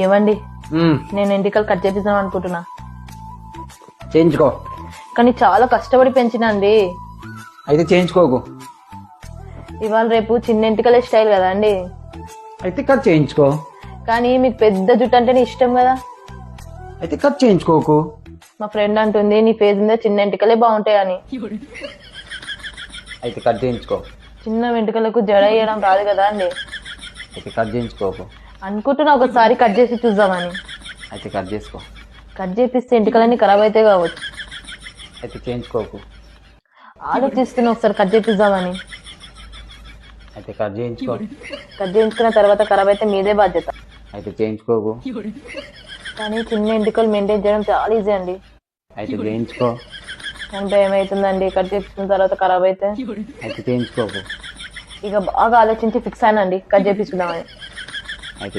ఏమండి నేను ఎంటికలు కట్ చేపిద్దాం అనుకుంటున్నా. చేయించుకో. కానీ చాలా కష్టపడి పెంచినండి. అయితే చేయించుకోకు. ఇవాళ రేపు చిన్న ఎంటికలే స్టైల్ కదా అండి. అయితే కట్ చేయించుకో. కానీ మీకు పెద్ద జుట్టు అంటేనే ఇష్టం కదా. అయితే కట్ చేయించుకోకు. మా ఫ్రెండ్ అంటుంది నీ ఫేస్ మీద చిన్న ఎంటికలే బాగుంటాయని. అయితే కట్ చేయించుకో. చిన్న వెంట్రుకలకు జడ వేయడం రాదు కదా అండి. అయితే కట్ చేయించుకోకు. అనుకుంటున్నా ఒకసారి కట్ చేసి చూద్దామని. అయితే కట్ చేసుకో. కట్ చేపిస్తే ఎంటికలన్నీ ఖరాబ్ అయితే కావచ్చు. అయితే చేయించుకోకు. ఆలోచిస్తున్నా ఒకసారి కట్ చేపిద్దామని. అయితే కట్ చేయించుకో. కట్ చేయించుకున్న తర్వాత ఖరాబ్ అయితే మీదే బాధ్యత. అయితే చేయించుకోకు. కానీ చిన్న ఎంటికలు మెయింటైన్ చేయడం చాలా ఈజీ అండి. అయితే చేయించుకో. అంటే ఏమైతుందండి కట్ చేపించుకున్న తర్వాత ఖరాబ్ అయితే. అయితే చేయించుకోకు. ఇక బాగా ఆలోచించి ఫిక్స్ అయినండి కట్ చేపించుకుందామని. అయితే